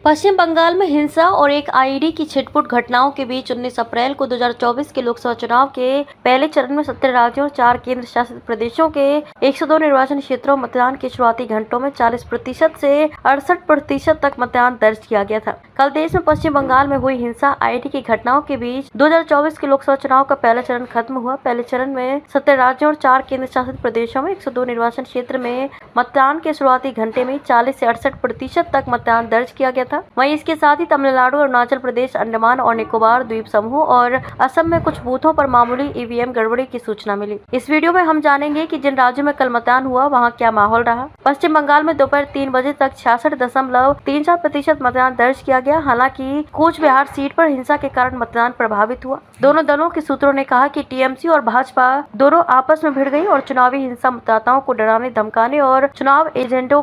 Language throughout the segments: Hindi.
पश्चिम बंगाल में हिंसा और एक आईईडी की छिटपुट घटनाओं के बीच 19 अप्रैल को 2024 के लोकसभा चुनाव के पहले चरण में 17 राज्यों और 4 केंद्र शासित प्रदेशों के 102 निर्वाचन क्षेत्रों में मतदान के शुरुआती घंटों में 40% से 68% तक मतदान दर्ज किया गया था। कल देश में पश्चिम बंगाल में हुई हिंसा आईईडी की घटनाओं के बीच 2024 के लोकसभा चुनाव का पहला चरण खत्म हुआ। पहले चरण में 17 राज्यों और 4 केंद्र शासित प्रदेशों में 102 निर्वाचन क्षेत्र में मतदान के शुरुआती घंटे में 40 से 68% तक मतदान दर्ज किया गया था। वहीं इसके साथ ही तमिलनाडु, अरुणाचल प्रदेश, अंडमान और निकोबार द्वीप समूह और असम में कुछ बूथों पर मामूली ईवीएम गड़बड़ी की सूचना मिली। इस वीडियो में हम जानेंगे कि जिन राज्यों में कल मतदान हुआ वहां क्या माहौल रहा। पश्चिम बंगाल में दोपहर 3 बजे तक 66.34% मतदान दर्ज किया गया। हालांकि कूच बिहार सीट पर हिंसा के कारण मतदान प्रभावित हुआ। दोनों दलों के सूत्रों ने कहा कि टीएमसी और भाजपा दोनों आपस में भिड़ गई और चुनावी हिंसा मतदाताओं को डराने, धमकाने और चुनाव एजेंटों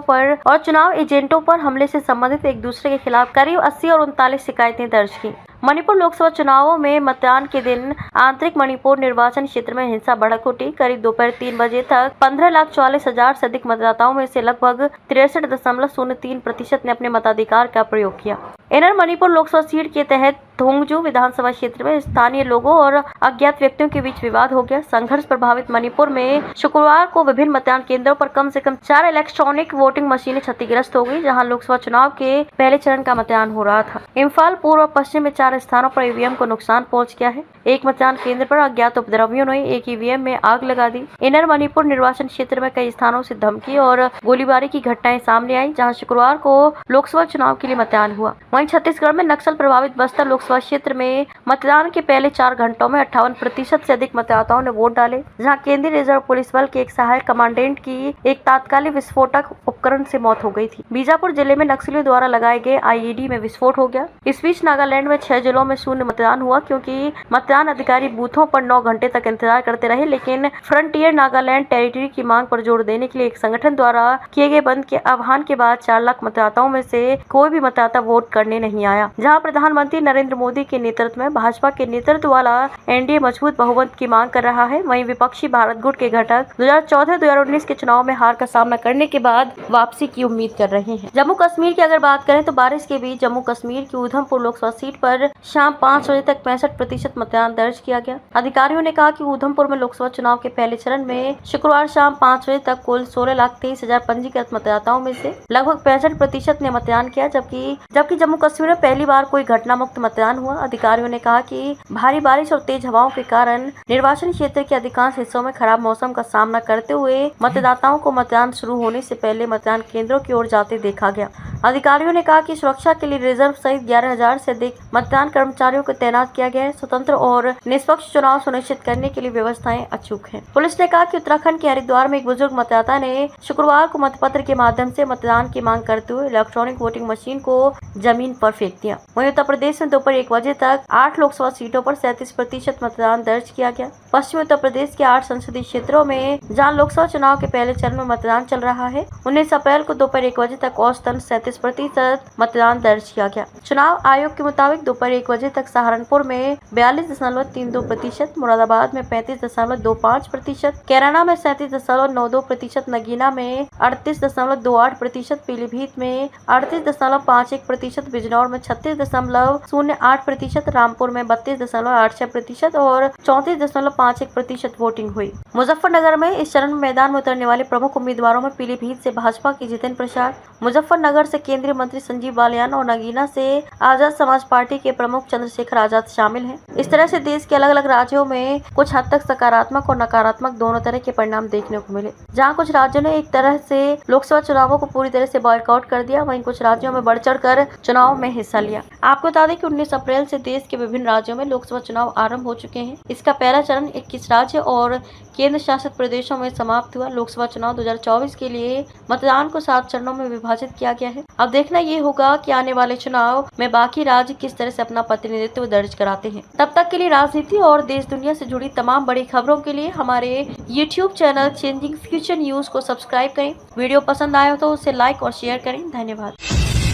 पर हमले से संबंधित एक दूसरे के खिलाफ करीब 80 और 39 शिकायतें दर्ज की। मणिपुर लोकसभा चुनावों में मतदान के दिन आंतरिक मणिपुर निर्वाचन क्षेत्र में हिंसा भड़क उठी। करीब दोपहर 3 बजे तक 15,44,000 से अधिक मतदाताओं में से लगभग 63.03% ने अपने मताधिकार का प्रयोग किया। इनर मणिपुर लोकसभा सीट के तहत थोंगजू विधानसभा क्षेत्र में स्थानीय लोगों और अज्ञात व्यक्तियों के बीच विवाद हो गया। संघर्ष प्रभावित मणिपुर में शुक्रवार को विभिन्न मतदान केंद्रों पर कम से कम 4 इलेक्ट्रॉनिक वोटिंग मशीनें क्षतिग्रस्त हो गई, जहां लोकसभा चुनाव के पहले चरण का मतदान हो रहा था। इम्फाल पूर्व और पश्चिम में 4 स्थानों पर ईवीएम को नुकसान पहुंच गया है। एक मतदान केंद्र पर अज्ञात उपद्रवियों ने एक ईवीएम में आग लगा दी। इनर मणिपुर निर्वाचन क्षेत्र में कई स्थानों से धमकी और गोलीबारी की घटनाएं सामने आई, जहां शुक्रवार को लोकसभा चुनाव के लिए मतदान हुआ। वहीं छत्तीसगढ़ में नक्सल प्रभावित बस्तर लोकसभा क्षेत्र में मतदान के पहले 4 घंटों में 58% से अधिक मतदाताओं ने वोट डाले, जहां केंद्रीय रिजर्व पुलिस बल के एक सहायक कमांडेंट की एक तात्कालिक विस्फोटक उपकरण से मौत हो गई थी। बीजापुर जिले में नक्सलियों द्वारा लगाए गए आईईडी में विस्फोट हो गया। इस बीच नागालैंड में 6 जिलों में शून्य मतदान हुआ, क्योंकि मतदान अधिकारी बूथों पर 9 घंटे तक इंतजार करते रहे। लेकिन फ्रंटियर नागालैंड टेरिटरी की मांग पर जोर देने के लिए एक संगठन द्वारा किए गए बंद के आह्वान के बाद 4 लाख मतदाताओं में से कोई भी मतदाता वोट करने नहीं आया। जहां प्रधानमंत्री नरेंद्र मोदी के नेतृत्व में भाजपा के नेतृत्व वाला एनडीए मजबूत बहुमत की मांग कर रहा है, वहीं विपक्षी भारत गुट के घटक 2014-2019 के चुनाव में हार का सामना करने के बाद वापसी की उम्मीद कर रहे हैं। जम्मू कश्मीर की अगर बात करें तो बारिश के बीच जम्मू कश्मीर की उधमपुर लोकसभा सीट पर शाम 5 बजे तक 65% मतदान दर्ज किया गया। अधिकारियों ने कहा कि उधमपुर में लोकसभा चुनाव के पहले चरण में शुक्रवार शाम 5 बजे तक कुल 16,23,000 पंजीकृत मतदाताओं में से लगभग 65% ने मतदान किया, जबकि जम्मू कश्मीर में पहली बार कोई घटना मुक्त मतदान हुआ। अधिकारियों ने कहा कि भारी बारिश और तेज हवाओं के कारण निर्वाचन क्षेत्र के अधिकांश हिस्सों में खराब मौसम का सामना करते हुए मतदाताओं को मतदान शुरू होने से पहले मतदान केंद्रों की ओर जाते देखा गया। अधिकारियों ने कहा कि सुरक्षा के लिए रिजर्व सहित 11,000 से अधिक मतदान कर्मचारियों को तैनात किया गया है। स्वतंत्र और निष्पक्ष चुनाव सुनिश्चित करने के लिए व्यवस्थाएं अचूक हैं। पुलिस ने कहा कि उत्तराखंड के हरिद्वार में एक बुजुर्ग मतदाता ने शुक्रवार को मतपत्र के माध्यम से मतदान की मांग करते हुए इलेक्ट्रॉनिक वोटिंग मशीन को जमीन पर फेंक दिया। वहीं उत्तर प्रदेश में दोपहर 1 बजे तक 8 लोकसभा सीटों पर 37% मतदान दर्ज किया गया। पश्चिमी उत्तर प्रदेश के 8 संसदीय क्षेत्रों में जहां लोकसभा चुनाव के पहले चरण में मतदान चल रहा है, 19 अप्रैल को दोपहर 1 बजे तक औसतन 37% मतदान दर्ज किया गया। चुनाव आयोग के मुताबिक दोपहर 1 बजे तक सहारनपुर में 42.32%, मुरादाबाद में 35.25%, कैराना में 37.92%, नगीना में 38.28%, पीलीभीत में 38.51%, बिजनौर में 36.08%, रामपुर में 32.86% और 34.51% वोटिंग हुई। मुजफ्फरनगर में इस चरण में मैदान में उतरने वाले प्रमुख उम्मीदवारों में पीलीभीत से भाजपा के जितेंद्र प्रसाद, मुजफ्फरनगर से केंद्रीय मंत्री संजीव बालियान और नगीना से आजाद समाज पार्टी के प्रमुख चंद्रशेखर आजाद शामिल हैं। इस तरह से देश के अलग अलग राज्यों में कुछ हद तक सकारात्मक और नकारात्मक दोनों तरह के परिणाम देखने को मिले। जहां कुछ राज्यों ने एक तरह से लोकसभा चुनावों को पूरी तरह से बॉयकॉट कर दिया, वहीं कुछ राज्यों में बढ़ चढ़ कर चुनाव में हिस्सा लिया। आपको बता दें कि 19 अप्रैल से देश के विभिन्न राज्यों में लोकसभा चुनाव आरंभ हो चुके हैं। इसका पहला चरण 21 राज्य और केंद्र शासित प्रदेशों में समाप्त हुआ। लोकसभा चुनाव 2024 के लिए मतदान को 7 चरणों में विभाजित किया गया है। अब देखना ये होगा कि आने वाले चुनाव में बाकी राज्य किस तरह से अपना प्रतिनिधित्व दर्ज कराते हैं। तब तक के लिए राजनीति और देश दुनिया से जुड़ी तमाम बड़ी खबरों के लिए हमारे YouTube channel changing future news को सब्सक्राइब करें। वीडियो पसंद आया हो तो उसे लाइक और शेयर करें। धन्यवाद।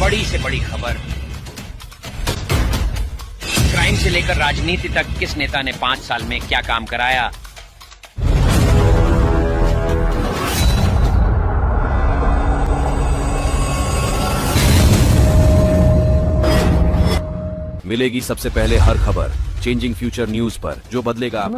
बड़ी से बड़ी खबर, क्राइम से लेकर राजनीति तक किस नेता ने 5 साल में क्या काम कराया। मिलेगी सबसे पहले हर खबर चेंजिंग फ्यूचर न्यूज पर, जो बदलेगा आपका